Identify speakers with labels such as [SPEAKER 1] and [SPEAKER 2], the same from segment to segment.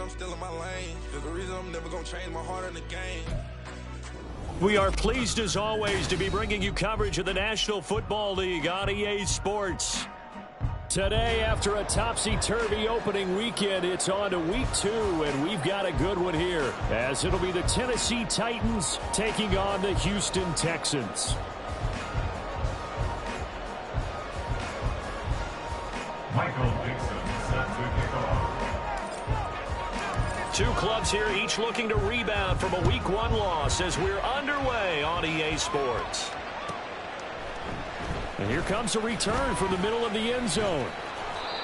[SPEAKER 1] I'm still in my lane. There's a reason I'm never gonna change my heart in the game.
[SPEAKER 2] We are pleased as always to be bringing you coverage of the National Football League on EA Sports. Today, after a topsy-turvy opening weekend, it's on to week 2, and we've got a good one here, as it'll be the Tennessee Titans taking on the Houston Texans.
[SPEAKER 3] Michael Dixon set to kick off.
[SPEAKER 2] Two clubs here, each looking to rebound from a Week 1 loss as we're underway on EA Sports. And here comes a return from the middle of the end zone.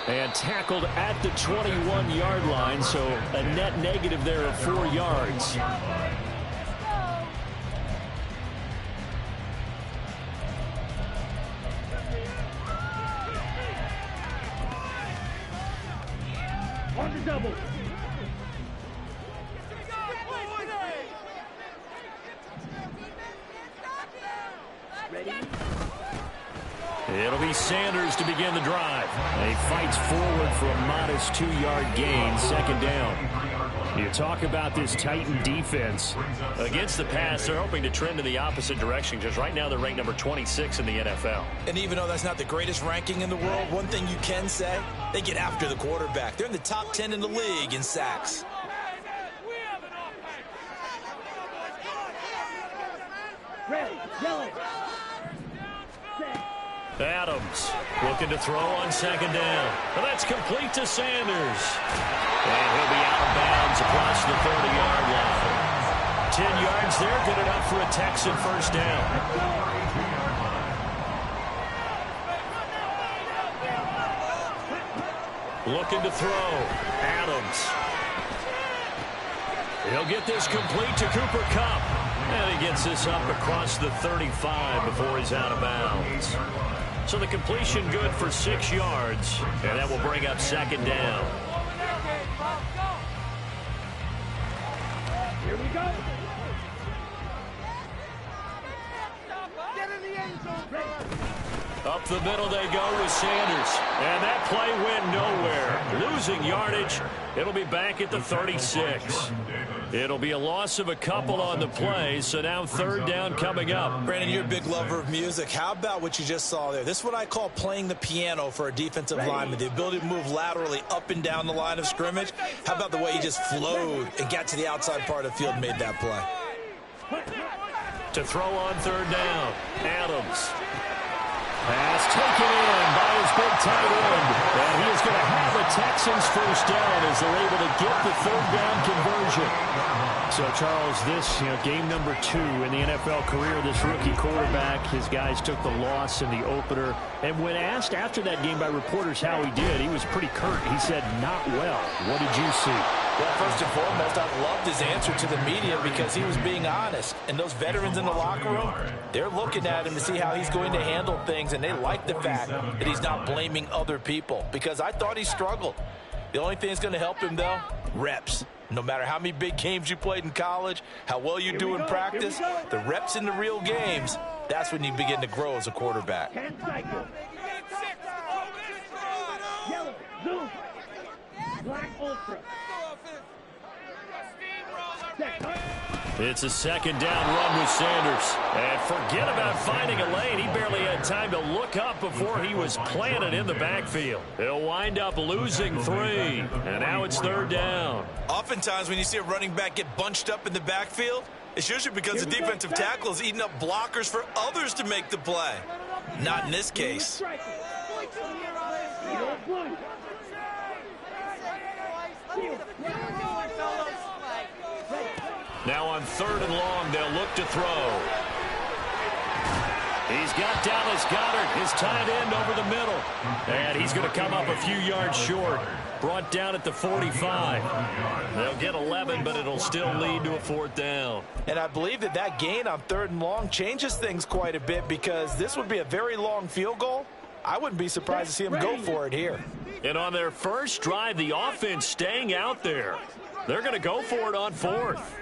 [SPEAKER 2] And tackled at the 21-yard line, so a net negative there of 4 yards.
[SPEAKER 4] On the double. Ready?
[SPEAKER 2] It'll be Sanders to begin the drive. He fights forward for a modest 2-yard gain, second down. You talk about this Titan defense. Against the pass, they're hoping to trend in the opposite direction because right now they're ranked number 26 in the NFL.
[SPEAKER 5] And even though that's not the greatest ranking in the world, one thing you can say, they get after the quarterback. They're in the top 10 in the league in sacks.
[SPEAKER 4] Ready, yellow.
[SPEAKER 2] Adams looking to throw on second down. Well, that's complete to Sanders. And he'll be out of bounds across the 30-yard line. 10 yards there, good enough for a Texan first down. Looking to throw. Adams. He'll get this complete to Cooper Kupp. And he gets this up across the 35 before he's out of bounds. So the completion good for 6 yards, and that will bring up second down.
[SPEAKER 4] Here we go. Get in the end zone.
[SPEAKER 2] Up the middle they go with Sanders. And that play went nowhere. Losing yardage. It'll be back at the 36. It'll be a loss of a couple on the play, so now third down coming up.
[SPEAKER 5] Brandon, you're a big lover of music. How about what you just saw there? This is what I call playing the piano for a defensive lineman, the ability to move laterally up and down the line of scrimmage. How about the way he just flowed and got to the outside part of the field and made that play?
[SPEAKER 2] To throw on third down, Adams. Pass taken in by his big tight end. And he is going to have the Texans first down as they're able to get the third down conversion. So, Charles, this game number 2 in the NFL career, this rookie quarterback, his guys took the loss in the opener. And when asked after that game by reporters how he did, he was pretty curt. He said, not well. What did you see?
[SPEAKER 5] Well, first and foremost, I loved his answer to the media because he was being honest. And those veterans in the locker room, they're looking at him to see how he's going to handle things, and they like the fact that he's not blaming other people because I thought he struggled. The only thing that's going to help him, though, reps. No matter how many big games you played in college, how well you do in practice, the reps in the real games, that's when you begin to grow as a quarterback.
[SPEAKER 4] Yellow, zoom. Black ultra.
[SPEAKER 2] It's a second down run with Sanders. And forget about finding a lane. He barely had time to look up before he was planted in the backfield. He'll wind up losing 3. And now it's third down.
[SPEAKER 5] Oftentimes when you see a running back get bunched up in the backfield, it's usually because the defensive tackle is eating up blockers for others to make the play. Not in this case.
[SPEAKER 2] Now on third and long, they'll look to throw. He's got Dallas Goedert, his tight end, over the middle. And he's going to come up a few yards short. Brought down at the 45. They'll get 11, but it'll still lead to a fourth down.
[SPEAKER 5] And I believe that gain on third and long changes things quite a bit because this would be a very long field goal. I wouldn't be surprised to see him go for it here.
[SPEAKER 2] And on their first drive, the offense staying out there. They're going to go for it on fourth.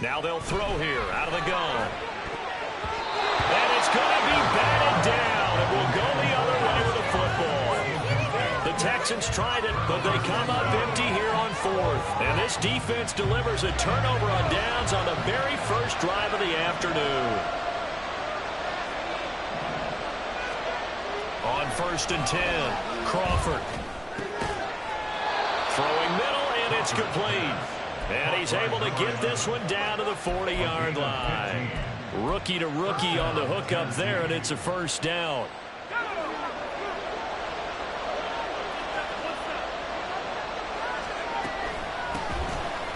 [SPEAKER 2] Now they'll throw here out of the gun. And it's going to be batted down. It will go the other way with the football. Texans tried it, but they come up empty here on fourth. And this defense delivers a turnover on downs on the very first drive of the afternoon. On 1st and 10, Crawford. Throwing middle, and it's complete. And he's able to get this one down to the 40-yard line. Rookie to rookie on the hook up there, and it's a first down.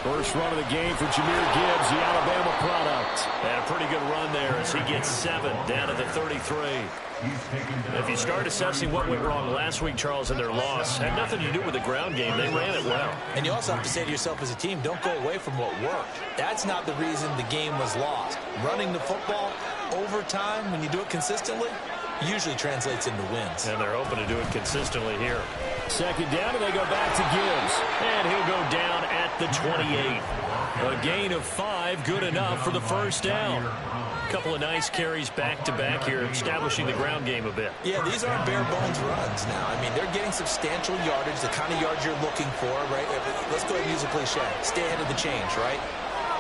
[SPEAKER 2] First run of the game for Jahmyr Gibbs, the Alabama product. And a pretty good run there as he gets 7 down to the 33. If you start assessing what went wrong last week, Charles, in their loss, had nothing to do with the ground game. They ran it well.
[SPEAKER 5] And you also have to say to yourself as a team, don't go away from what worked. That's not the reason the game was lost. Running the football over time, when you do it consistently, usually translates into wins.
[SPEAKER 2] And they're hoping to do it consistently here. Second down, and they go back to Gibbs. And he'll go down at the 28. A gain of 5, good enough for the first down. A couple of nice carries back-to-back here, establishing the ground game a bit.
[SPEAKER 5] Yeah, these aren't bare-bones runs now. I mean, they're getting substantial yardage, the kind of yards you're looking for, right? Let's go ahead and use a cliche. Stay ahead of the change, right?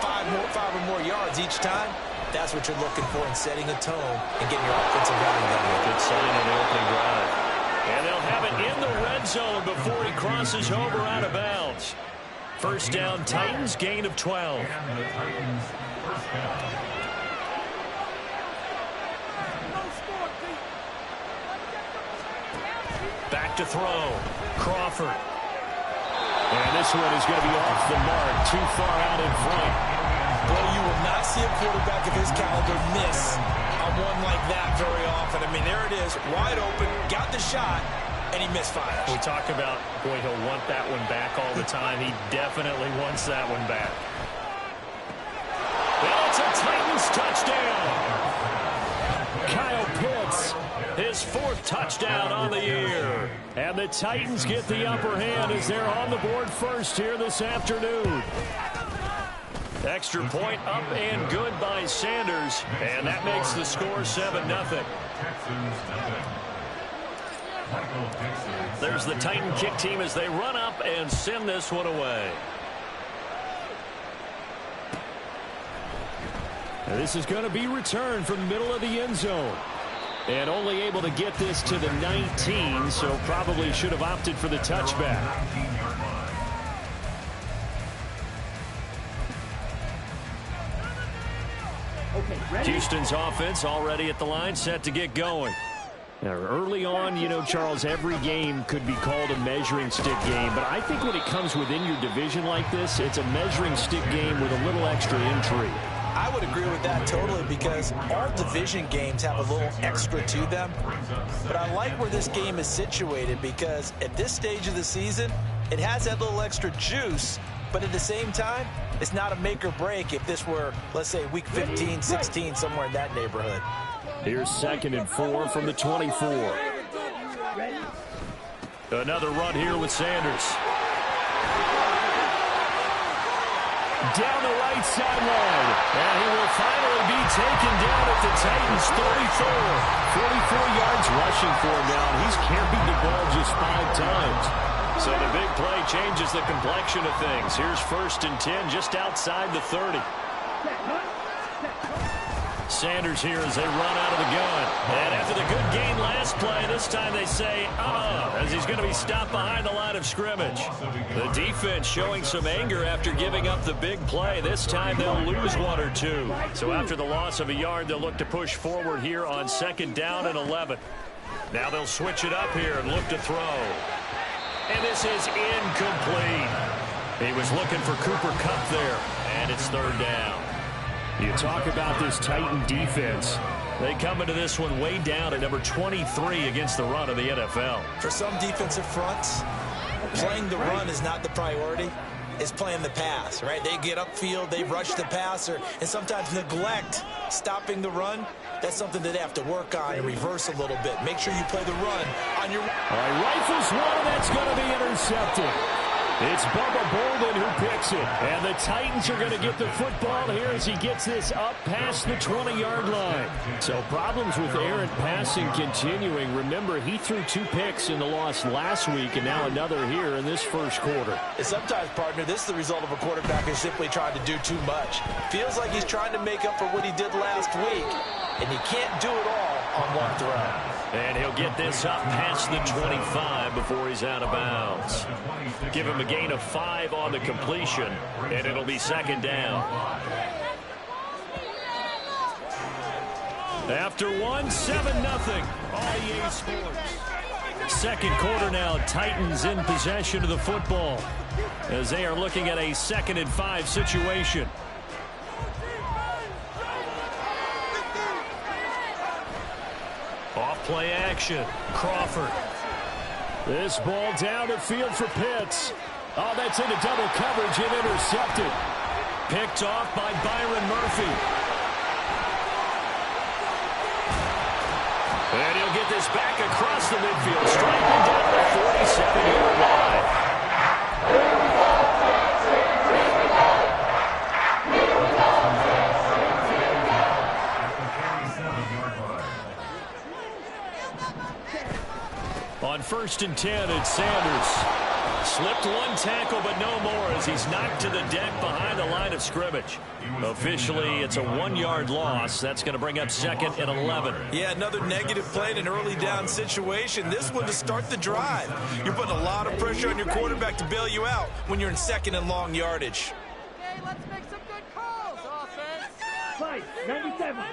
[SPEAKER 5] 5 or more yards each time. That's what you're looking for in setting a tone and getting your offensive line going.
[SPEAKER 2] Good sign on the opening drive. And they'll have it in the red zone before he crosses over out of bounds. First down, Titans, gain of 12. Back to throw. Crawford. And this one is going to be off the mark, too far out in front.
[SPEAKER 5] Well, you will not see a quarterback of his caliber miss on one like that very often. I mean, there it is, wide open, got the shot, and he misfires.
[SPEAKER 2] We talk about, boy, he'll want that one back all the time. He definitely wants that one back. Well, it's a Titans touchdown. Kyle Pitts, his 4th touchdown on the year. And the Titans get the upper hand as they're on the board first here this afternoon. Extra point up and good by Sanders. And that makes the score 7-0. There's the Titan kick team as they run up and send this one away. And this is going to be returned from the middle of the end zone. And only able to get this to the 19, so probably should have opted for the touchback. Houston's offense already at the line, set to get going. Now, early on, you know, Charles, every game could be called a measuring stick game, but I think when it comes within your division like this, it's a measuring stick game with a little extra intrigue.
[SPEAKER 5] I would agree with that totally because all division games have a little extra to them. But I like where this game is situated because at this stage of the season, it has that little extra juice, but at the same time, it's not a make or break if this were, let's say, week 15, 16, somewhere in that neighborhood.
[SPEAKER 2] Here's 2nd and 4 from the 24. Another run here with Sanders. Down the right sideline. And he will finally be taken down at the Titans' 34. 44 yards rushing for him now. He's carried the ball just 5 times. So the big play changes the complexion of things. Here's 1st and 10 just outside the 30. Sanders here as they run out of the gun. And after the good gain last play, this time they say, as he's going to be stopped behind the line of scrimmage. The defense showing some anger after giving up the big play. This time they'll lose 1 or 2. So after the loss of a yard, they'll look to push forward here on 2nd down and 11. Now they'll switch it up here and look to throw. And this is incomplete. He was looking for Cooper Kupp there, and it's 3rd down. You talk about this Titan defense. They come into this one way down at number 23 against the run of the NFL.
[SPEAKER 5] For some defensive fronts, playing the run is not the priority. It's playing the pass, right? They get upfield, they rush the passer, and sometimes neglect stopping the run. That's something that they have to work on and reverse a little bit. Make sure you play the run on your...
[SPEAKER 2] All right, rifles one, that's going to be intercepted. It's Bubba Bolden who picks it. And the Titans are going to get the football here as he gets this up past the 20-yard line. So problems with errant passing continuing. Remember, he threw 2 picks in the loss last week and now another here in this first quarter.
[SPEAKER 5] And sometimes, partner, this is the result of a quarterback who's simply trying to do too much. Feels like he's trying to make up for what he did last week, and he can't do it all on one throw.
[SPEAKER 2] And he'll get this up past the 25 before he's out of bounds. Give him a gain of 5 on the completion, and it'll be second down. After 1, 7-0. All EA Sports. Second quarter now, Titans in possession of the football as they are looking at a 2nd and 5 situation. Off play action. Crawford. This ball down the field for Pitts. Oh, that's into double coverage and intercepted. Picked off by Byron Murphy. And he'll get this back across the midfield, striking down the 47-yard line. On 1st and 10, it's Sanders. Slipped 1 tackle, but no more as he's knocked to the deck behind the line of scrimmage. Officially, it's a 1-yard loss. That's going to bring up 2nd and 11.
[SPEAKER 5] Yeah, another negative play in an early down situation. This one to start the drive. You're putting a lot of pressure on your quarterback to bail you out when you're in 2nd and long yardage.
[SPEAKER 4] Okay, let's make some good calls, offense. Fight, 97.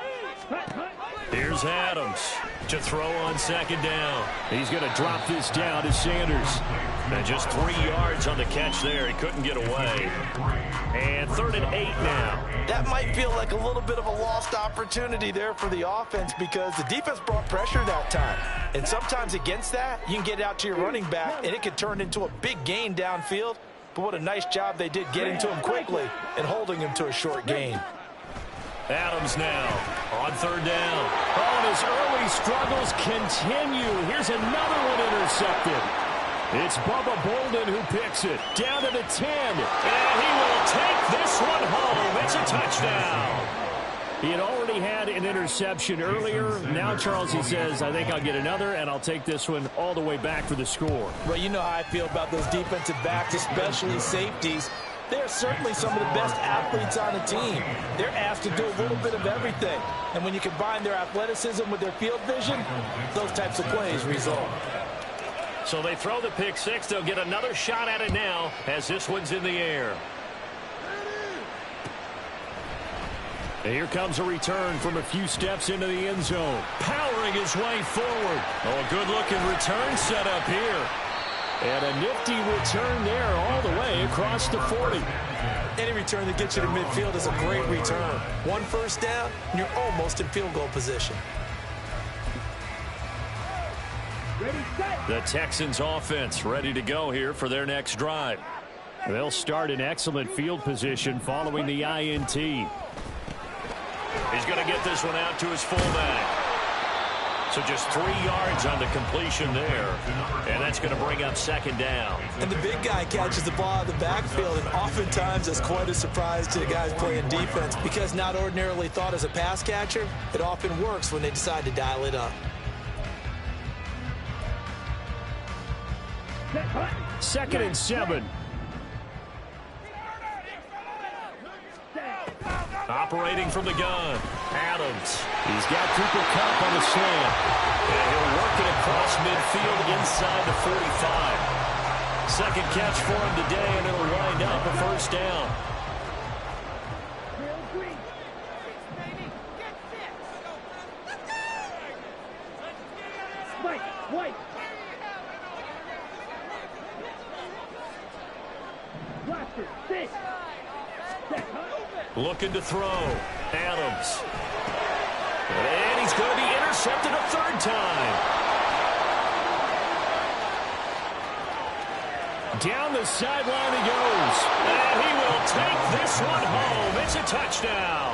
[SPEAKER 2] Here's Adams to throw on 2nd down. He's going to drop this down to Sanders. And just 3 yards on the catch there. He couldn't get away. And 3rd and 8 now.
[SPEAKER 5] That might feel like a little bit of a lost opportunity there for the offense because the defense brought pressure that time. And sometimes against that, you can get out to your running back, and it could turn into a big gain downfield. But what a nice job they did getting to him quickly and holding him to a short gain.
[SPEAKER 2] Adams now on 3rd down. Oh, and his early struggles continue. Here's another one intercepted. It's Bubba Bolden who picks it. Down to the 10. And he will take this one home. It's a touchdown. He had already had an interception earlier. Now, Charles, he says, I think I'll get another, and I'll take this one all the way back for the score.
[SPEAKER 5] Well, you know how I feel about those defensive backs, especially safeties. They're certainly some of the best athletes on the team. They're asked to do a little bit of everything. And when you combine their athleticism with their field vision, those types of plays result.
[SPEAKER 2] So they throw the pick 6. They'll get another shot at it now as this one's in the air. And here comes a return from a few steps into the end zone. Powering his way forward. Oh, a good-looking return set up here. And a nifty return there all the way across the 40.
[SPEAKER 5] Any return that gets you to midfield is a great return. 1 first down, and you're almost in field goal position.
[SPEAKER 2] The Texans offense ready to go here for their next drive. They'll start in excellent field position following the INT. He's going to get this one out to his fullback. So just 3 yards on the completion there. And that's going to bring up 2nd down.
[SPEAKER 5] And the big guy catches the ball out of the backfield, and oftentimes that's quite a surprise to the guys playing defense because not ordinarily thought as a pass catcher, it often works when they decide to dial it up.
[SPEAKER 2] 2nd and 7. Operating from the gun, Adams. He's got Cooper Kupp on the slant. And he'll work it across midfield inside the 45. Second catch for him today, and it'll wind up a first down.
[SPEAKER 4] White. Blaster, 6.
[SPEAKER 2] Looking to throw. Adams. And he's going to be intercepted a 3rd time. Down the sideline he goes. And he will take this one home. It's a touchdown.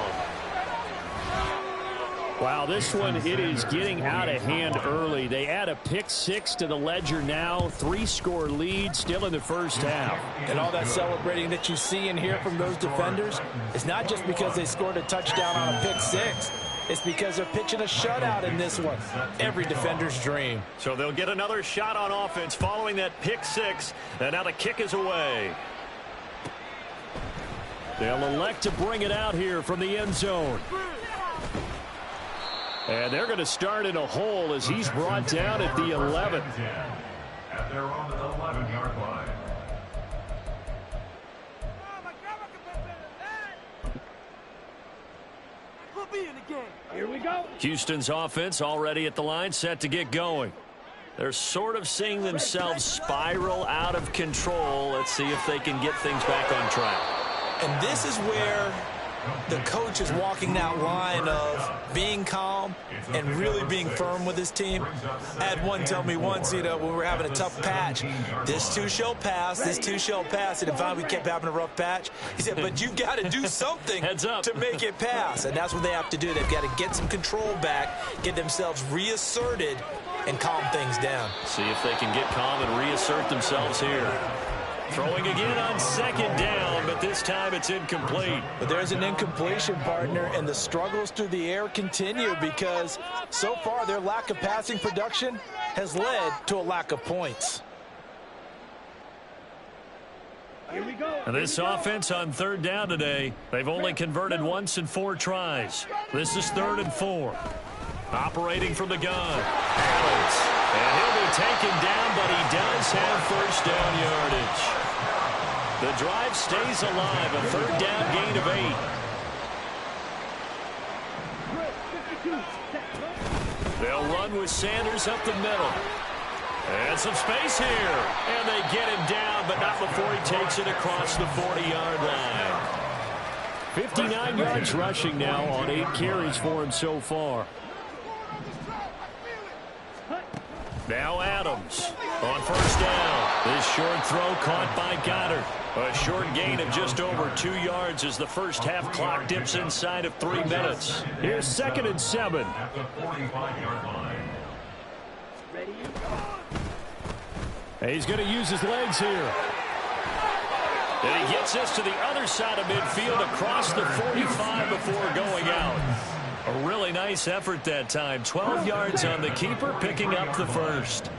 [SPEAKER 2] Wow, this one, it is getting out of hand early. They add a pick 6 to the ledger now. 3-score lead still in the first half.
[SPEAKER 5] And all that celebrating that you see and hear from those defenders, it's not just because they scored a touchdown on a pick 6. It's because they're pitching a shutout in this one. Every defender's dream.
[SPEAKER 2] So they'll get another shot on offense following that pick 6. And now the kick is away. They'll elect to bring it out here from the end zone. And they're going to start in a hole as he's brought down at the 11.
[SPEAKER 3] At their own 11-yard line.
[SPEAKER 4] Here we go.
[SPEAKER 2] Houston's offense already at the line, set to get going. They're sort of seeing themselves spiral out of control. Let's see if they can get things back on track.
[SPEAKER 5] And this is where the coach is walking that line of being calm and really being firm with his team. I had one tell me once, when we were having a tough patch, this too shall pass, this too shall pass. And finally we kept having a rough patch. He said, but you got to do something to make it pass. And that's what they have to do. They've got to get some control back, get themselves reasserted, and calm things down.
[SPEAKER 2] See if they can get calm and reassert themselves here. Throwing again on second down, but this time it's incomplete.
[SPEAKER 5] But there's an incompletion, partner, and the struggles through the air continue because so far their lack of passing production has led to a lack of points.
[SPEAKER 4] Here we go.
[SPEAKER 2] And this offense on third down today, they've only converted once in 4 tries. This is 3rd and 4. Operating from the gun, Adams. And he'll be taken down, but he does have first down yardage. The drive stays alive, a 3rd down gain of 8. They'll run with Sanders up the middle. And some space here. And they get him down, but not before he takes it across the 40-yard line. 59 yards rushing now on 8 carries for him so far. Now Adams on first down. This short throw caught by Goddard. A short gain of just over 2 yards as the first half clock dips inside of 3 minutes. Here's 2nd and 7.
[SPEAKER 3] At the 45-yard line.
[SPEAKER 2] He's going to use his legs here. And he gets this to the other side of midfield across the 45 before going out. A really nice effort that time. 12 yards on the keeper, picking up the first.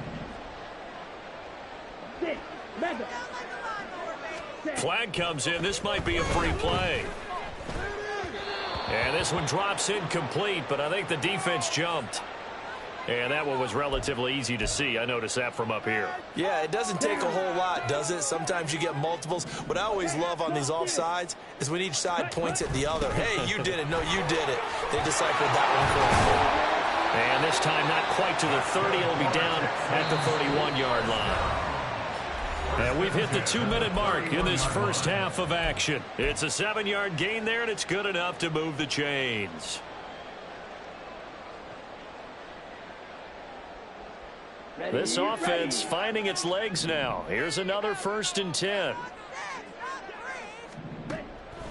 [SPEAKER 2] Flag comes in. This might be a free play. And this one drops incomplete, but I think the defense jumped. And that one was relatively easy to see. I noticed that from up here.
[SPEAKER 5] Yeah, it doesn't take a whole lot, does it? Sometimes you get multiples. What I always love on these offsides is when each side points at the other. Hey, you did it. No, you did it. They deciphered that one correctly.
[SPEAKER 2] And this time not quite to the 30. It'll be down at the 31-yard line. And we've hit the 2-minute mark in this first half of action. It's a 7-yard gain there, and it's good enough to move the chains. This offense finding its legs now. Here's another 1st and 10.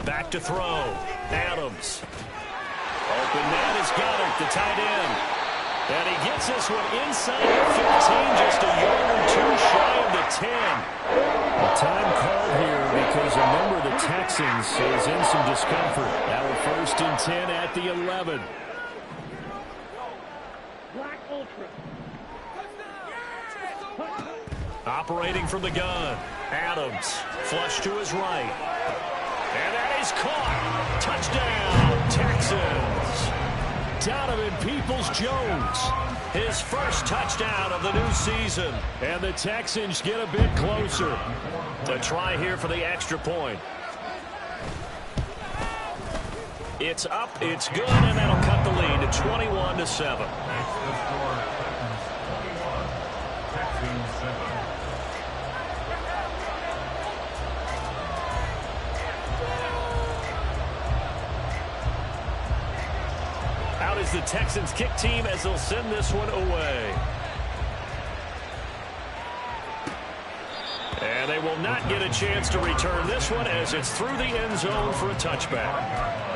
[SPEAKER 2] Back to throw. Adams. Open man has got it, the tight end. And he gets this one inside the 15, just a yard or 2 shy of the 10. A time called here because a member of the Texans is in some discomfort. Now a 1st and 10 at the 11.
[SPEAKER 4] Black Ultra.
[SPEAKER 2] Operating from the gun. Adams. Flush to his right. And that is caught. Touchdown, Texans. Donovan Peoples-Jones. His first touchdown of the new season. And the Texans get a bit closer. To try here for the extra point. It's up, it's good, and that'll cut the lead to 21-7. Out is the Texans kick team as they'll send this one away. And they will not get a chance to return this one as it's through the end zone for a touchback.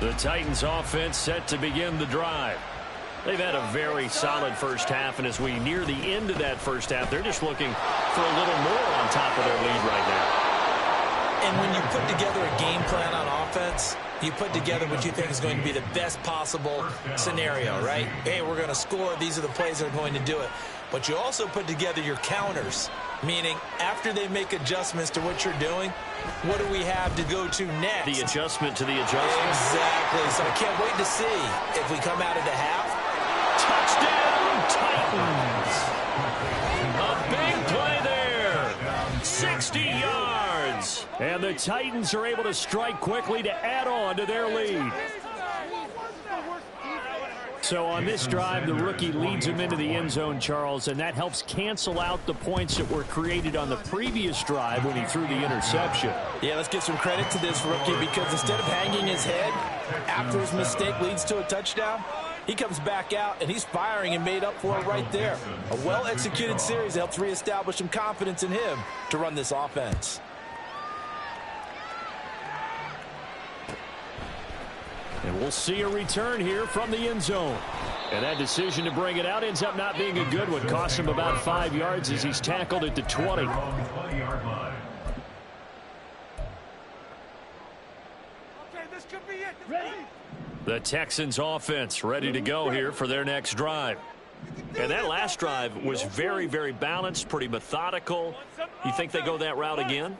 [SPEAKER 2] The Titans offense set to begin the drive. They've had a very solid first half, and as we near the end of that first half, they're just looking for a little more on top of their lead right now.
[SPEAKER 5] And when you put together a game plan on offense, you put together what you think is going to be the best possible scenario, right? Hey, we're going to score. These are the plays that are going to do it. But you also put together your counters, meaning after they make adjustments to what you're doing, what do we have to go to next?
[SPEAKER 2] The adjustment to the adjustment.
[SPEAKER 5] Exactly. So I can't wait to see if we come out of the half.
[SPEAKER 2] Touchdown, Titans. A big play there. 60 yards. And the Titans are able to strike quickly to add on to their lead. So on this drive, the rookie leads him into the end zone, Charles, and that helps cancel out the points that were created on the previous drive when he threw the interception.
[SPEAKER 5] Yeah, let's give some credit to this rookie because instead of hanging his head after his mistake leads to a touchdown, he comes back out and he's firing and made up for it right there. A well-executed series helps reestablish some confidence in him to run this offense.
[SPEAKER 2] And we'll see a return here from the end zone. And that decision to bring it out ends up not being a good one. Costs him about 5 yards as he's tackled at the 20. The Texans offense ready to go here for their next drive. And that last drive was very, very balanced, pretty methodical. You think they go that route again?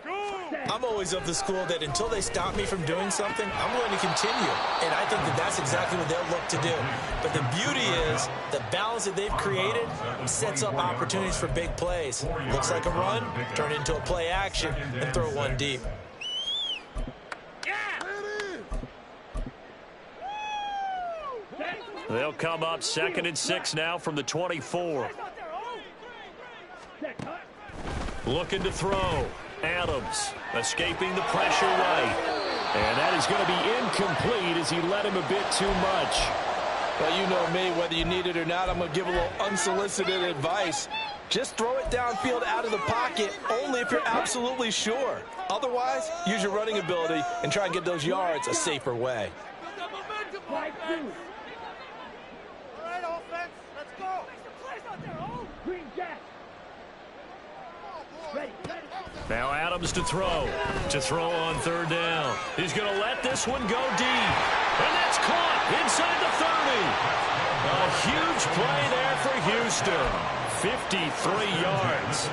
[SPEAKER 5] I'm always of the school that until they stop me from doing something, I'm going to continue. And I think that that's exactly what they'll look to do. But the beauty is the balance that they've created sets up opportunities for big plays. Looks like a run, turn into a play action, and throw one deep.
[SPEAKER 2] They'll come up 2nd and 6 now from the 24. Looking to throw. Adams escaping the pressure right. And that is going to be incomplete as he led him a bit too much.
[SPEAKER 5] Well, you know me, whether you need it or not, I'm going to give a little unsolicited advice. Just throw it downfield out of the pocket only if you're absolutely sure. Otherwise, use your running ability and try and get those yards a safer way.
[SPEAKER 2] Now Adams to throw on 3rd down. He's going to let this one go deep. And that's caught inside the 30. A huge play there for Houston. 53 yards.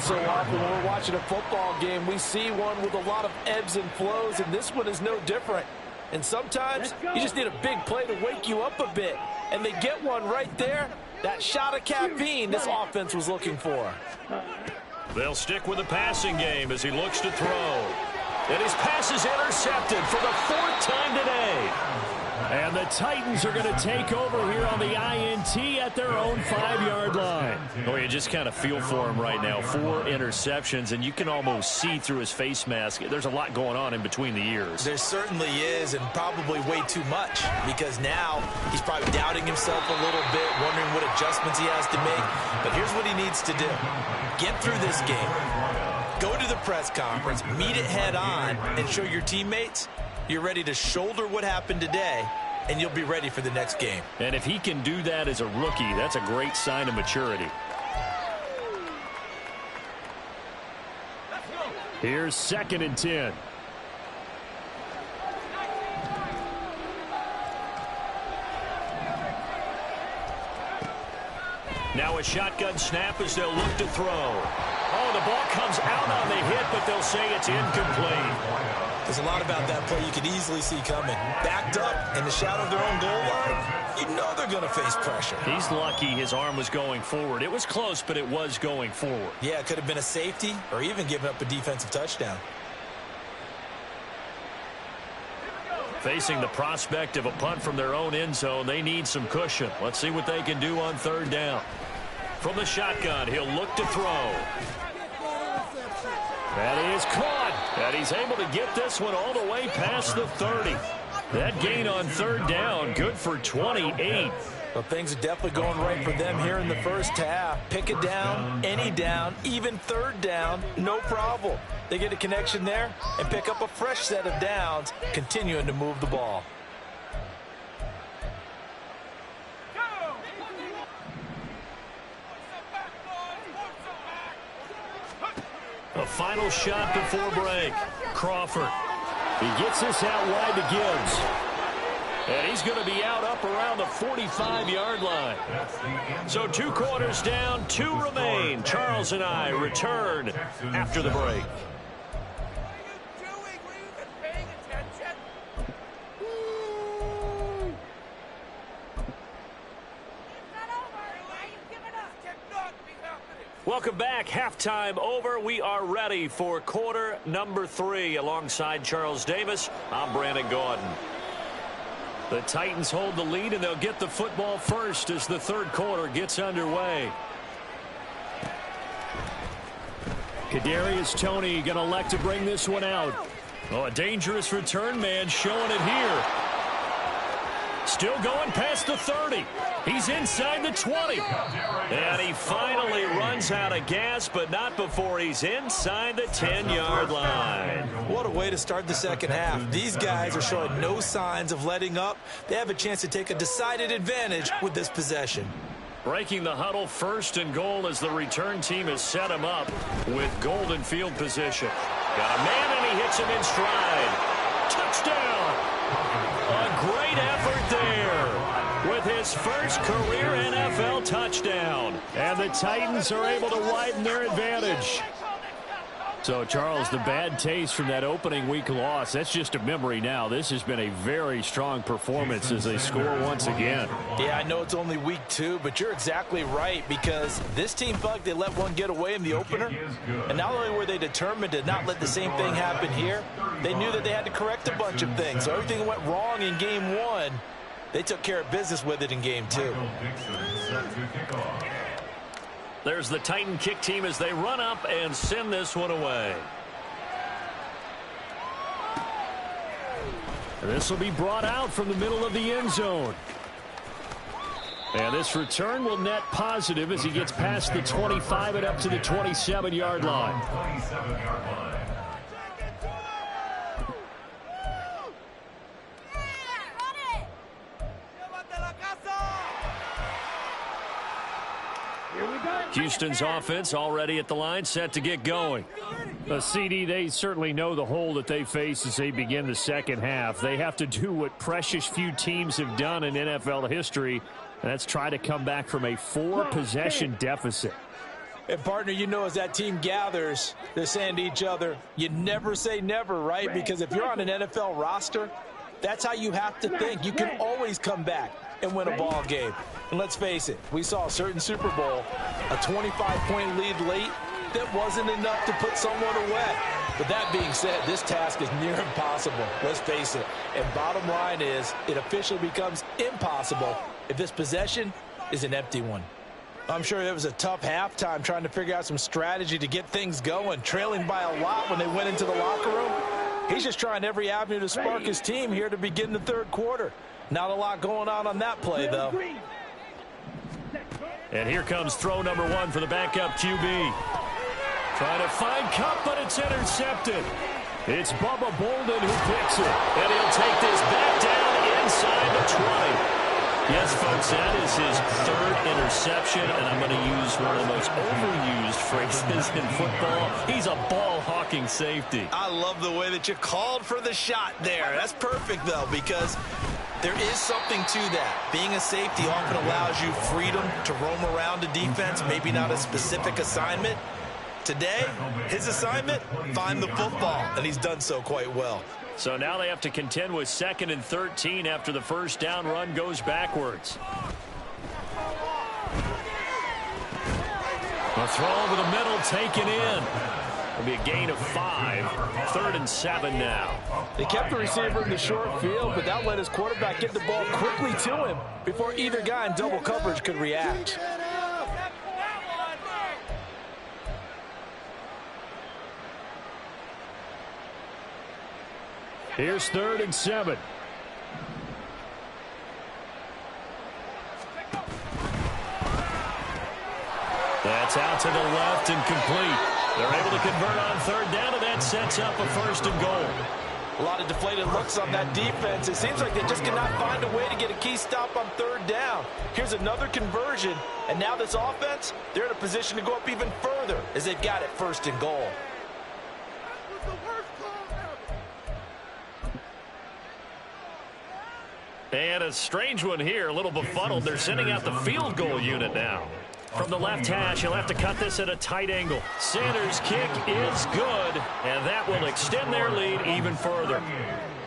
[SPEAKER 5] So often when we're watching a football game, we see one with a lot of ebbs and flows, and this one is no different. And sometimes you just need a big play to wake you up a bit. And they get one right there. That shot of caffeine this offense was looking for.
[SPEAKER 2] They'll stick with the passing game as he looks to throw. And his pass is intercepted for the 4th time today. And the Titans are going to take over here on the INT at their own 5-yard line. Oh, you just kind of feel for him right now. 4 interceptions, and you can almost see through his face mask. There's a lot going on in between the ears.
[SPEAKER 5] There certainly is, and probably way too much, because now he's probably doubting himself a little bit, wondering what adjustments he has to make. But here's what he needs to do. Get through this game. Go to the press conference, meet it head on, and show your teammates you're ready to shoulder what happened today, and you'll be ready for the next game.
[SPEAKER 2] And if he can do that as a rookie, that's a great sign of maturity. Here's 2nd and 10. Now a shotgun snap as they'll look to throw. Oh, the ball comes out on the hit, but they'll say it's incomplete.
[SPEAKER 5] There's a lot about that play you could easily see coming. Backed up in the shadow of their own goal line, you know they're going to face pressure.
[SPEAKER 2] He's lucky his arm was going forward. It was close, but it was going forward.
[SPEAKER 5] Yeah, it could have been a safety or even given up a defensive touchdown.
[SPEAKER 2] Facing the prospect of a punt from their own end zone, they need some cushion. Let's see what they can do on 3rd down. From the shotgun, he'll look to throw. That is caught. And he's able to get this one all the way past the 30. That gain on 3rd down, good for 28.
[SPEAKER 5] Well, things are definitely going right for them here in the first half. Pick a down, any down, even 3rd down, no problem. They get a connection there and pick up a fresh set of downs, continuing to move the ball.
[SPEAKER 2] The final shot before break. Crawford. He gets this out wide to Gibbs. And he's going to be out up around the 45-yard line. So 2 quarters down, 2 remain. Charles and I return after the break. Welcome back. Halftime over. We are ready for quarter number 3. Alongside Charles Davis, I'm Brandon Gordon. The Titans hold the lead, and they'll get the football first as the third quarter gets underway. Kadarius Toney going to elect to bring this one out. Oh, a dangerous return man showing it here. Still going past the 30. He's inside the 20. And he finally runs out of gas, but not before he's inside the 10-yard line.
[SPEAKER 5] What a way to start the second half. These guys are showing no signs of letting up. They have a chance to take a decided advantage with this possession.
[SPEAKER 2] Breaking the huddle, 1st and goal as the return team has set him up with golden field position. Got a man, and he hits him in stride. Touchdown! A great effort there with his first career NFL touchdown. And the Titans are able to widen their advantage. So, Charles, the bad taste from that opening week loss, that's just a memory now. This has been a very strong performance as they score once again.
[SPEAKER 5] Yeah, I know it's only week 2, but you're exactly right, because this team felt like they let one get away in the opener. And not only were they determined to not let the same thing happen here, they knew that they had to correct a bunch of things. So everything that went wrong in game 1, they took care of business with it in game 2.
[SPEAKER 2] There's the Titan kick team as they run up and send this one away. And this will be brought out from the middle of the end zone. And this return will net positive as he gets past the 25 and up to the 27-yard line. Houston's offense already at the line, set to get going. CD, they certainly know the hole that they face as they begin the second half. They have to do what precious few teams have done in NFL history, and that's try to come back from a 4-possession deficit.
[SPEAKER 5] And, partner, you know, as that team gathers, they're saying to each other, you never say never, right? Because if you're on an NFL roster, that's how you have to think. You can always come back and win a ball game. And let's face it, we saw a certain Super Bowl, a 25-point lead late, that wasn't enough to put someone away. But that being said, this task is near impossible. Let's face it. And bottom line is, it officially becomes impossible if this possession is an empty one. I'm sure it was a tough halftime trying to figure out some strategy to get things going, trailing by a lot when they went into the locker room. He's just trying every avenue to spark his team here to begin the third quarter. Not a lot going on that play, though.
[SPEAKER 2] And here comes throw number 1 for the backup QB. Trying to find Cup, but it's intercepted. It's Bubba Bolden who picks it. And he'll take this back down inside the 20. Yes, folks, that is his 3rd interception, and I'm going to use one of the most overused phrases in football. He's a ball-hawking safety.
[SPEAKER 5] I love the way that you called for the shot there. That's perfect, though, because there is something to that. Being a safety often allows you freedom to roam around a defense, maybe not a specific assignment. Today, his assignment, find the football, and he's done so quite well.
[SPEAKER 2] So now they have to contend with 2nd and 13 after the first down run goes backwards. A throw over the middle taken in. It'll be a gain of 5. 3rd and 7 now.
[SPEAKER 5] They kept the receiver in the short field, but that let his quarterback get the ball quickly to him before either guy in double coverage could react.
[SPEAKER 2] Here's 3rd and 7. That's out to the left and complete. They're able to convert on 3rd down, and that sets up a 1st and goal.
[SPEAKER 5] A lot of deflated looks on that defense. It seems like they just cannot find a way to get a key stop on 3rd down. Here's another conversion, and now this offense, they're in a position to go up even further as they've got it 1st and goal.
[SPEAKER 2] a strange one here, a little befuddled. They're sending out the field goal unit now. From the left hash, he'll have to cut this at a tight angle. Sanders' kick is good, and that will extend their lead even further.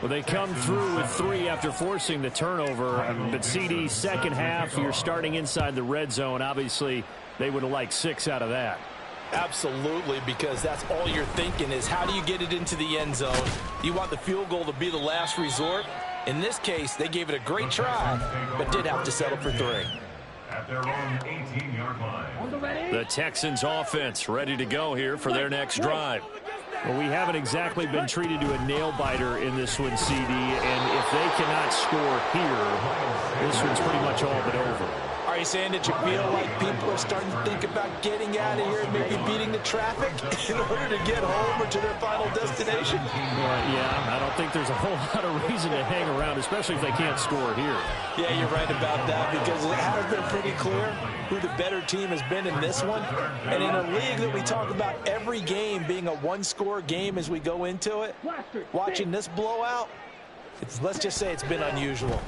[SPEAKER 2] Well, they come through with 3 after forcing the turnover. But CD, second half, you're starting inside the red zone. Obviously, they would have liked 6 out of that.
[SPEAKER 5] Absolutely, because that's all you're thinking is how do you get it into the end zone? You want the field goal to be the last resort. In this case, they gave it a great try, but did have to settle for 3.
[SPEAKER 3] At their own 18-yard line.
[SPEAKER 2] The Texans offense ready to go here for their next drive.
[SPEAKER 6] Well, we haven't exactly been treated to a nail-biter in this one, CD, and if they cannot score here, this one's pretty much all but over.
[SPEAKER 5] Are you saying that you feel like people are starting to think about getting out of here and maybe beating the traffic in order to get home or to their final destination?
[SPEAKER 6] Yeah, I don't think there's a whole lot of reason to hang around, especially if they can't score here.
[SPEAKER 5] Yeah, you're right about that, because it has been pretty clear who the better team has been in this one. And in a league that we talk about every game being a one-score game as we go into it, watching this blowout, let's just say it's been unusual.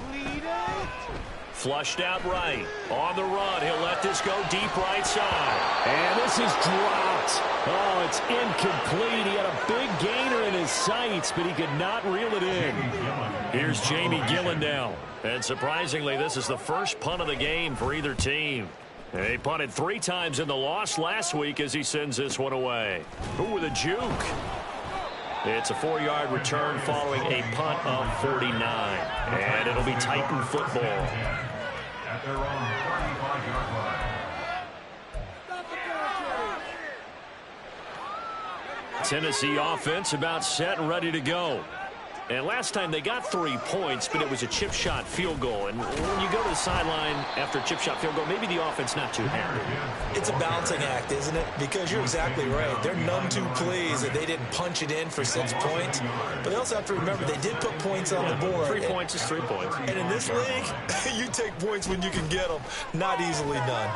[SPEAKER 2] Flushed out right. On the run. He'll let this go deep right side.
[SPEAKER 6] And this is dropped. Oh, it's incomplete. He had a big gainer in his sights, but he could not reel it in.
[SPEAKER 2] Here's Jamie Gillen now. And surprisingly, this is the first punt of the game for either team. They punted 3 times in the loss last week as he sends this one away. Ooh, with a juke. It's a 4-yard return following a punt of 49. And it'll be Titan football.
[SPEAKER 3] At their own 35-yard line.
[SPEAKER 2] Tennessee offense about set and ready to go. And last time they got 3 points, but it was a chip shot field goal. And when you go to the sideline after a chip shot field goal, maybe the offense not too happy.
[SPEAKER 5] It's a balancing act, isn't it? Because you're exactly right. They're none too pleased that they didn't punch it in for 6 points. But they also have to remember they did put points on the board.
[SPEAKER 2] 3 points is 3 points.
[SPEAKER 5] And in this league, you take points when you can get them. Not easily done.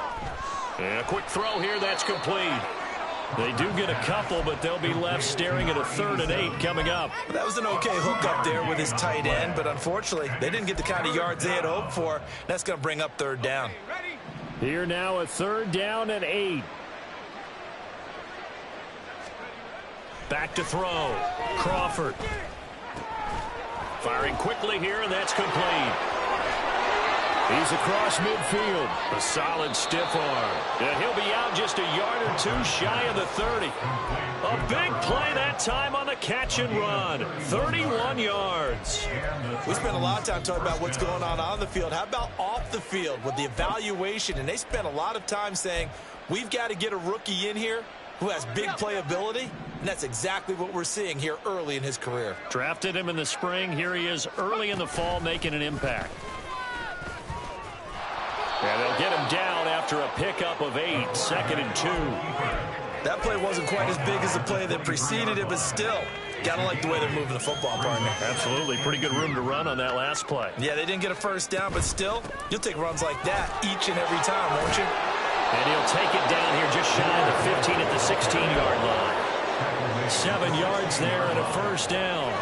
[SPEAKER 2] And a quick throw here, that's complete. They do get a couple, but they'll be left staring at a 3rd and 8 coming up.
[SPEAKER 5] That was an okay hook up there with his tight end, but unfortunately, they didn't get the kind of yards they had hoped for. That's going to bring up 3rd down.
[SPEAKER 6] Here now a 3rd down and 8.
[SPEAKER 2] Back to throw. Crawford. Firing quickly here, and that's complete.
[SPEAKER 6] He's across midfield.
[SPEAKER 2] A solid stiff arm. And he'll be out just a yard or 2 shy of the 30. A big play that time on the catch and run. 31 yards.
[SPEAKER 5] We spent a lot of time talking about what's going on the field. How about off the field with the evaluation? And they spent a lot of time saying, we've got to get a rookie in here who has big playability. And that's exactly what we're seeing here early in his career.
[SPEAKER 2] Drafted him in the spring. Here he is early in the fall making an impact. And they'll get him down after a pickup of 8, 2nd and 2.
[SPEAKER 5] That play wasn't quite as big as the play that preceded it, but still, gotta like the way they're moving the football, partner.
[SPEAKER 2] Absolutely. Pretty good room to run on that last play.
[SPEAKER 5] Yeah, they didn't get a 1st down, but still, you'll take runs like that each and every time, won't you?
[SPEAKER 2] And he'll take it down here just shy of the 15 at the 16-yard line. 7 yards there and a 1st down.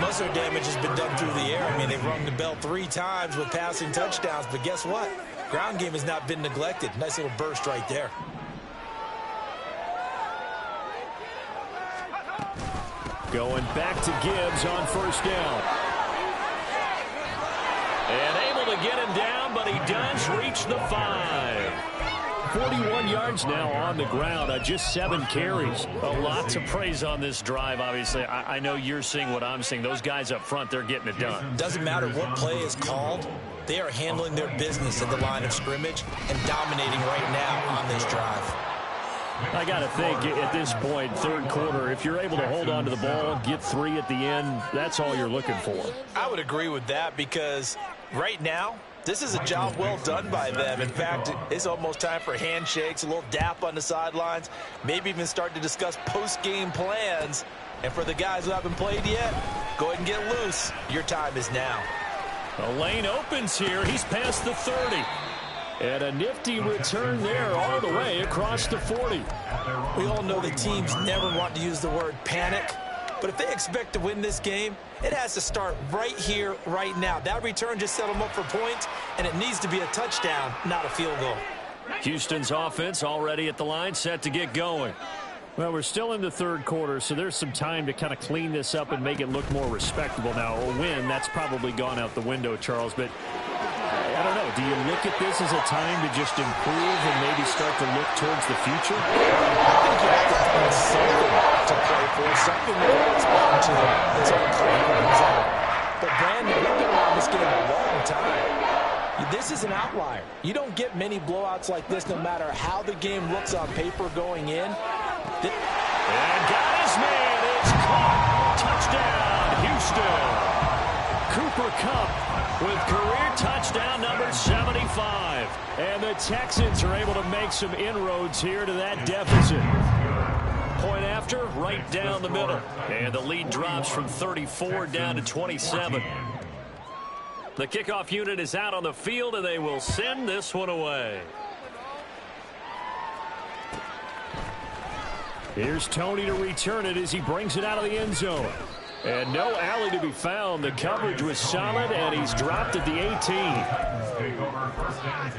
[SPEAKER 5] Most of their damage has been done through the air. I mean, they've rung the bell 3 times with passing touchdowns, but guess what? Ground game has not been neglected. Nice little burst right there.
[SPEAKER 6] Going back to Gibbs on 1st down.
[SPEAKER 2] And able to get him down, but he does reach the 5.
[SPEAKER 6] 41 yards now on the ground, just 7 carries.
[SPEAKER 2] A lot to praise on this drive, obviously. I know you're seeing what I'm seeing. Those guys up front, they're getting it done.
[SPEAKER 5] Doesn't matter what play is called. They are handling their business at the line of scrimmage and dominating right now on this drive.
[SPEAKER 6] I got to think at this point, 3rd quarter, if you're able to hold on to the ball, get 3 at the end, that's all you're looking for.
[SPEAKER 5] I would agree with that because right now, this is a job well done by them. In fact, it's almost time for handshakes, a little dap on the sidelines, maybe even start to discuss post-game plans. And for the guys who haven't played yet, go ahead and get loose. Your time is now.
[SPEAKER 2] The lane opens here. He's past the 30.
[SPEAKER 6] And a nifty return there all the way across the 40.
[SPEAKER 5] We all know that teams never want to use the word panic, But if they expect to win this game, it has to start right here, right now. That return just set them up for points, and it needs to be a touchdown, not a field goal.
[SPEAKER 2] Houston's offense already at the line, set to get going.
[SPEAKER 6] Well, we're still in the third quarter, so there's some time to kind of clean this up and make it look more respectable. Now, a win, that's probably gone out the window, Charles, but I don't know. Do you look at this as a time to just improve and maybe start to look towards the future?
[SPEAKER 5] I think you have to find something to play for, something to respond to that's uncomfortable. But, Brandon, we've been around this game a long time. This is an outlier. You don't get many blowouts like this no matter how the game looks on paper going in.
[SPEAKER 2] And got his man. It's caught. Touchdown, Houston. Cooper Kupp with career touchdown number 75. And the Texans are able to make some inroads here to that deficit. Point after, right down the middle. And the lead drops from 34 down to 27. The kickoff unit is out on the field, and they will send this one away.
[SPEAKER 6] Here's Tony to return it as he brings it out of the end zone. And no alley to be found. The coverage was solid, and he's dropped at the 18.
[SPEAKER 3] Take over first down at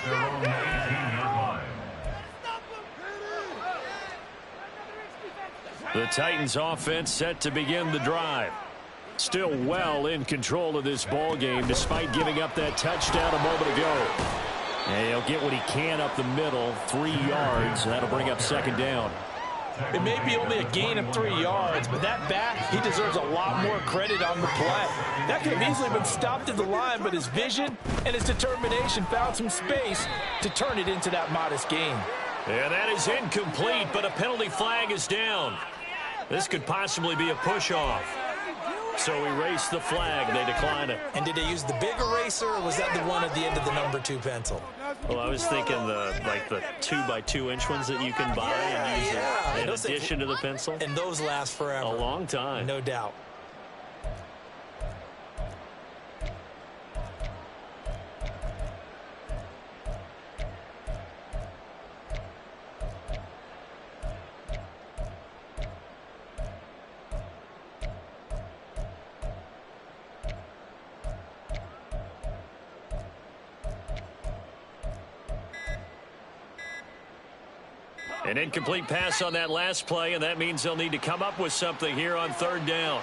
[SPEAKER 3] their own 18-yard line.
[SPEAKER 2] The Titans offense set to begin the drive. Still well in control of this ball game despite giving up that touchdown a moment ago. And he'll get what he can up the middle, 3 yards. That'll bring up second down.
[SPEAKER 5] It may be only a gain of 3 yards, but that back, he deserves a lot more credit on the play. That could have easily been stopped at the line, but his vision and his determination found some space to turn it into that modest gain.
[SPEAKER 2] And that is incomplete, but a penalty flag is down. This could possibly be a push-off. So erase the flag. They decline it.
[SPEAKER 5] And did they use the big eraser, or was that the one at the end of the number 2 pencil?
[SPEAKER 2] Well, I was thinking the 2x2-inch ones that you can buy and use in addition to the pencil.
[SPEAKER 5] And those last forever.
[SPEAKER 2] A long time.
[SPEAKER 5] No doubt.
[SPEAKER 2] An incomplete pass on that last play, and that means they'll need to come up with something here on third down.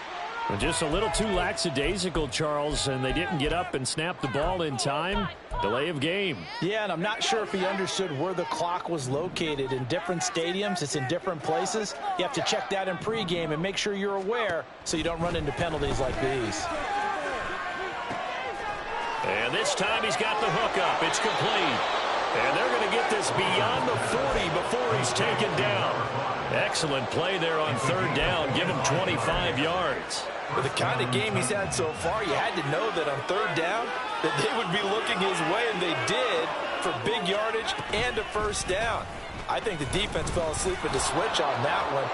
[SPEAKER 6] Well, just a little too lackadaisical, Charles, and they didn't get up and snap the ball in time. Delay of game.
[SPEAKER 5] Yeah, and I'm not sure if he understood where the clock was located. In different stadiums, it's in different places. You have to check that in pregame and make sure you're aware so you don't run into penalties like these.
[SPEAKER 2] And this time he's got the hook up. It's complete. And they're going to get this beyond the 40 before he's taken down. Excellent play there on third down. Give him 25 yards.
[SPEAKER 5] With the kind of game he's had so far, you had to know that on third down that they would be looking his way, and they did, for big yardage and a first down. I think the defense fell asleep at the switch on that one.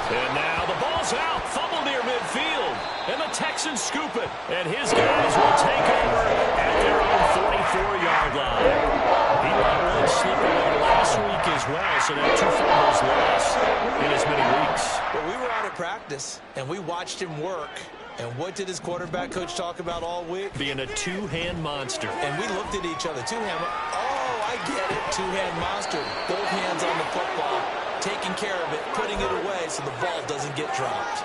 [SPEAKER 2] And now the ball's out. Fumble near midfield. And the Texans scoop it. And his guys will take over at their own 44-yard line. He let one slip away last week as well, so now 2 fumbles lost in as many weeks.
[SPEAKER 5] Well, we were out at practice, and we watched him work. And what did his quarterback coach talk about all week?
[SPEAKER 2] Being a two-hand monster.
[SPEAKER 5] And we looked at each other. Two-hand. Oh, I get it. Two-hand monster. Both hands on the football, taking care of it, putting it away so the ball doesn't get dropped.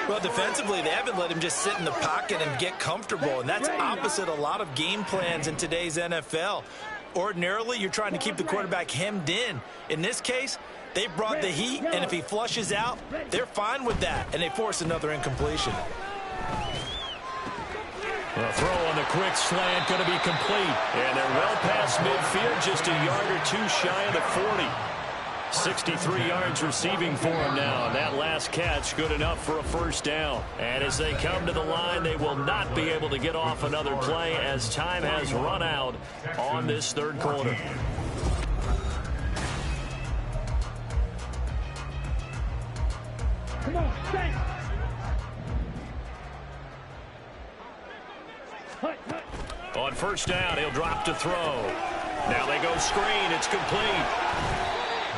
[SPEAKER 5] Well, defensively, they haven't let him just sit in the pocket and get comfortable, and that's opposite a lot of game plans in today's NFL. Ordinarily, you're trying to keep the quarterback hemmed in. In this case, they brought the heat, and if he flushes out, they're fine with that, and they force another incompletion.
[SPEAKER 2] The throw on the quick slant going to be complete. And they're well past midfield, just a yard or two shy of the 40. 63 yards receiving for him now. And that last catch good enough for a first down. And as they come to the line, they will not be able to get off another play as time has run out on this third quarter.
[SPEAKER 4] Come on, stay.
[SPEAKER 2] On first down, he'll drop to throw. Now they go screen. It's complete.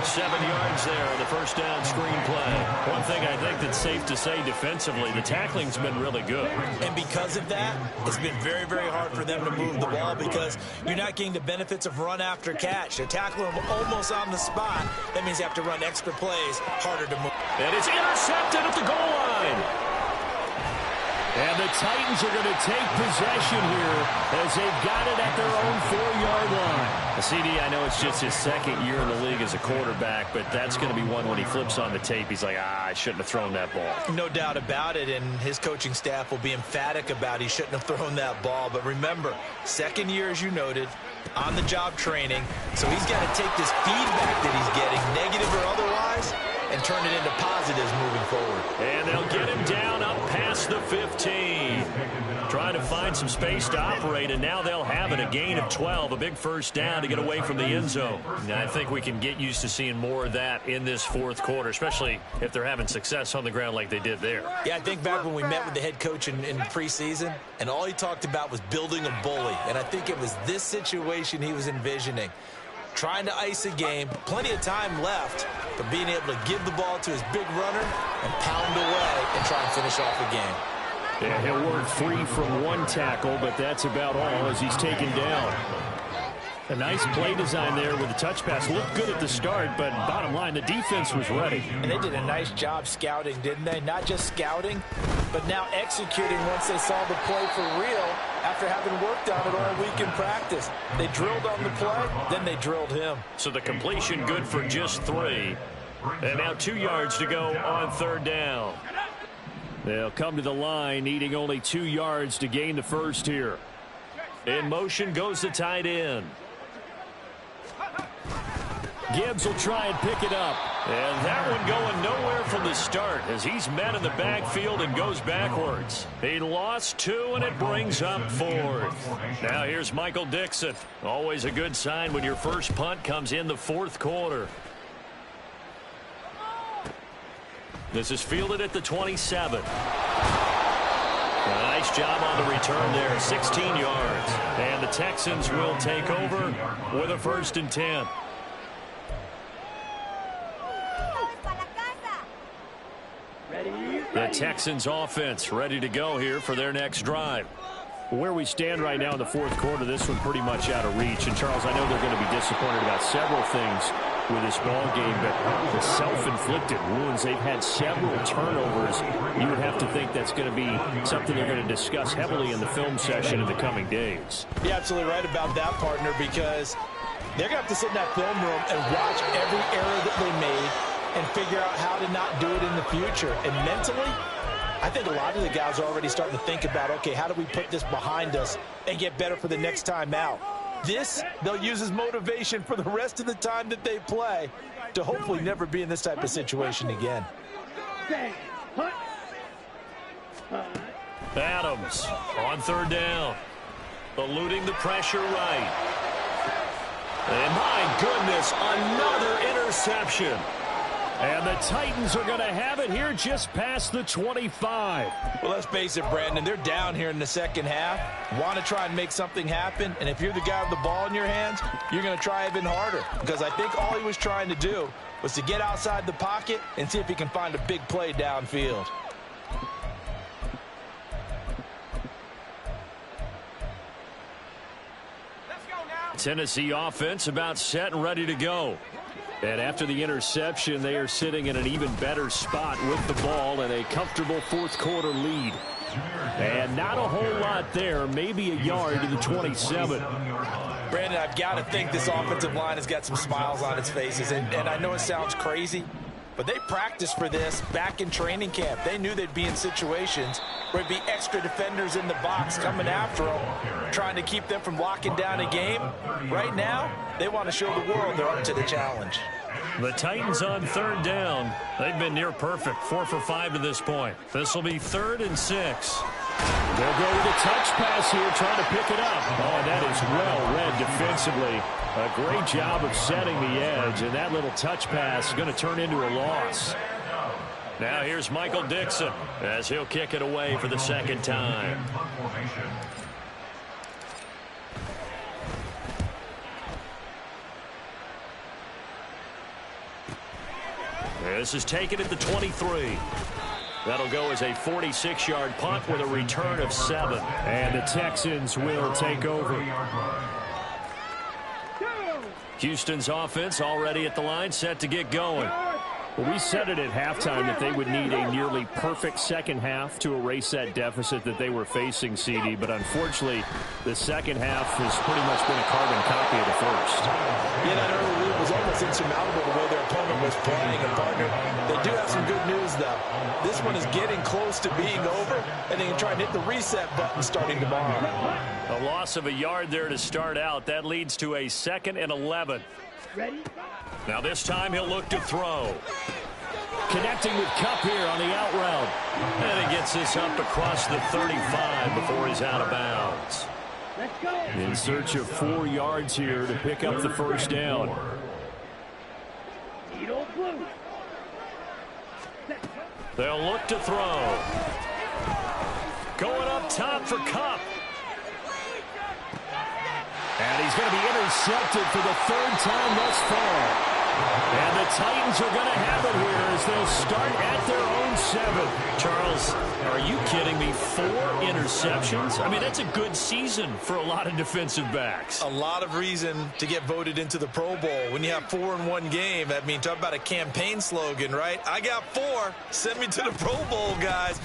[SPEAKER 2] 7 yards there on the first down screen play. One thing I think that's safe to say defensively, the tackling's been really good.
[SPEAKER 5] And because of that, it's been very, very hard for them to move the ball because you're not getting the benefits of run after catch. They're tackling them almost on the spot. That means you have to run extra plays, harder to move.
[SPEAKER 2] And it's intercepted at the goal line. And the Titans are going to take possession here as they've got it at their own 4-yard line. CD, I know it's just his second year in the league as a quarterback, but that's going to be one when he flips on the tape. He's like, I shouldn't have thrown that ball.
[SPEAKER 5] No doubt about it, and his coaching staff will be emphatic about he shouldn't have thrown that ball. But remember, second year, as you noted, on-the-job training, so he's got to take this feedback that he's getting, negative or otherwise, and turn it into positives moving forward.
[SPEAKER 2] And they'll get him down up past the 15. Trying to find some space to operate, and now they'll have it. A gain of 12, a big first down to get away from the end zone. And I think we can get used to seeing more of that in this fourth quarter, especially if they're having success on the ground like they did there.
[SPEAKER 5] Yeah, I think back when we met with the head coach in preseason, and all he talked about was building a bully. And I think it was this situation he was envisioning. Trying to ice a game, plenty of time left, but being able to give the ball to his big runner and pound away and try and finish off the game.
[SPEAKER 6] Yeah, he'll work free from one tackle, but that's about all as he's taken down. A nice play design there with the touch pass. Looked good at the start, but bottom line, the defense was ready.
[SPEAKER 5] And they did a nice job scouting, didn't they? Not just scouting, but now executing once they saw the play for real after having worked on it all week in practice. They drilled on the play, then they drilled him.
[SPEAKER 2] So the completion good for just 3. And now 2 yards to go on third down.
[SPEAKER 6] They'll come to the line, needing only 2 yards to gain the first here.
[SPEAKER 2] In motion goes the tight end.
[SPEAKER 6] Gibbs will try and pick it up.
[SPEAKER 2] And that one going nowhere from the start as he's met in the backfield and goes backwards. He lost 2, and it brings up 4th. Now here's Michael Dixon. Always a good sign when your first punt comes in the fourth quarter. This is fielded at the 27. A nice job on the return there, 16 yards. And the Texans will take over with a 1st and 10. The Texans offense ready to go here for their next drive.
[SPEAKER 6] Where we stand right now in the fourth quarter, this one pretty much out of reach. And, Charles, I know they're going to be disappointed about several things with this ball game, but the self-inflicted wounds, they've had several turnovers. You would have to think that's going to be something they're going to discuss heavily in the film session in the coming days.
[SPEAKER 5] You're absolutely right about that, partner, because they're going to have to sit in that film room and watch every error that they made and figure out how to not do it in the future. And mentally, I think a lot of the guys are already starting to think about, okay, how do we put this behind us and get better for the next time out? This, they'll use as motivation for the rest of the time that they play to hopefully never be in this type of situation again.
[SPEAKER 2] Adams on third down. Eluding the pressure right. And my goodness, another interception.
[SPEAKER 6] And the Titans are going to have it here just past the 25.
[SPEAKER 5] Well, let's face it, Brandon, they're down here in the second half. Want to try and make something happen, and if you're the guy with the ball in your hands, you're going to try even harder. Because I think all he was trying to do was to get outside the pocket and see if he can find a big play downfield.
[SPEAKER 2] Tennessee offense about set and ready to go. And after the interception, they are sitting in an even better spot with the ball and a comfortable fourth quarter lead. And not a whole lot there, maybe a yard to the 27.
[SPEAKER 5] Brandon, I've got to think this offensive line has got some smiles on its faces. And I know it sounds crazy, but they practiced for this back in training camp. They knew they'd be in situations where there'd be extra defenders in the box coming after them, trying to keep them from locking down a game. Right now, they want to show the world they're up to the challenge.
[SPEAKER 2] The Titans on third down. They've been near perfect, 4 for 5 to this point. This will be 3rd and 6.
[SPEAKER 6] They'll go with a touch pass here, trying to pick it up. Oh, that is well read defensively. A great job of setting the edge, and that little touch pass is going to turn into a loss.
[SPEAKER 2] Now here's Michael Dixon as he'll kick it away for the second time. This is taken at the 23. That'll go as a 46-yard punt with a return of 7.
[SPEAKER 6] And the Texans will take over.
[SPEAKER 2] Houston's offense already at the line, set to get going.
[SPEAKER 6] Well, we said it at halftime that they would need a nearly perfect second half to erase that deficit that they were facing, CD. But unfortunately, the second half has pretty much been a carbon copy of the first.
[SPEAKER 5] Yeah, that early lead was almost insurmountable the way their opponent was playing. And, partner, they do have some good news, though. This one is getting close to being over, and they can try and hit the reset button starting tomorrow.
[SPEAKER 2] A loss of a yard there to start out. That leads to a 2nd and 11.
[SPEAKER 4] Ready?
[SPEAKER 2] Now this time he'll look to throw.
[SPEAKER 6] Connecting with Kupp here on the out route.
[SPEAKER 2] And he gets this up across the 35 before he's out of bounds.
[SPEAKER 4] Let's go.
[SPEAKER 6] In search of 4 yards here to pick up the first down.
[SPEAKER 4] Eagle blue.
[SPEAKER 2] They'll look to throw. Going up top for Kupp.
[SPEAKER 6] And he's going to be intercepted for the 3rd time thus far. And the Titans are going to have it here as they'll start at their own 7.
[SPEAKER 2] Charles, are you kidding me? 4 interceptions? I mean, that's a good season for a lot of defensive backs.
[SPEAKER 5] A lot of reason to get voted into the Pro Bowl. When you have 4 in one game, I mean, talk about a campaign slogan, right? I got 4. Send me to the Pro Bowl, guys.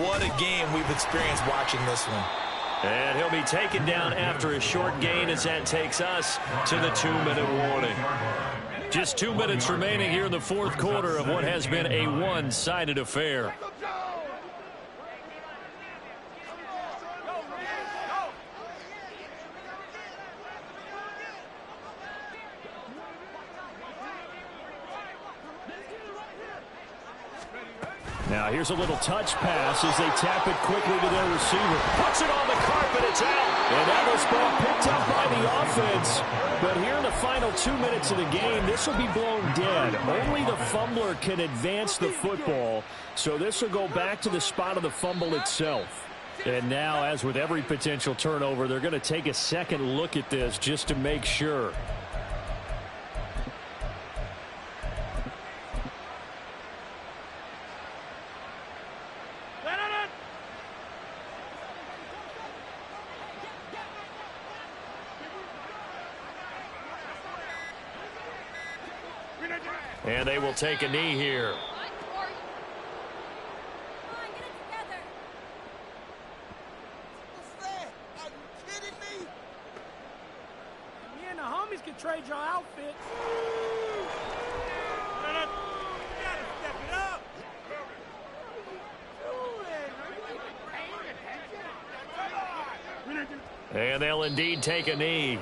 [SPEAKER 5] What a game we've experienced watching this one.
[SPEAKER 2] And he'll be taken down after a short gain as that takes us to the 2-minute warning. Just 2 minutes remaining here in the 4th quarter of what has been a one-sided affair.
[SPEAKER 6] Now here's a little touch pass as they tap it quickly to their receiver. Puts it on the carpet, it's out. And now this ball picked up by the offense. But here in the final 2 minutes of the game, this will be blown dead. Only the fumbler can advance the football. So this will go back to the spot of the fumble itself. And now, as with every potential turnover, they're going to take a second look at this just to make sure.
[SPEAKER 2] And they will take a knee here.
[SPEAKER 4] Me and the homies can trade your outfits.
[SPEAKER 2] And they'll indeed take a knee.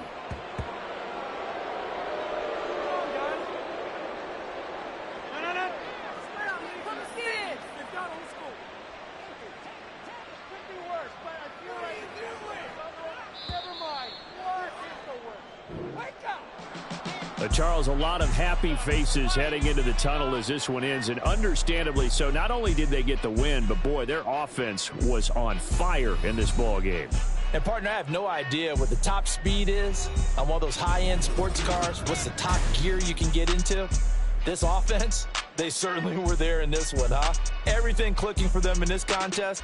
[SPEAKER 6] Charles, a lot of happy faces heading into the tunnel as this one ends, and understandably so. Not only did they get the win, but boy, their offense was on fire in this ball game.
[SPEAKER 5] And, partner, I have no idea what the top speed is on one of those high-end sports cars. What's the top gear you can get into? This offense, they certainly were there in this one, huh? Everything clicking for them in this contest.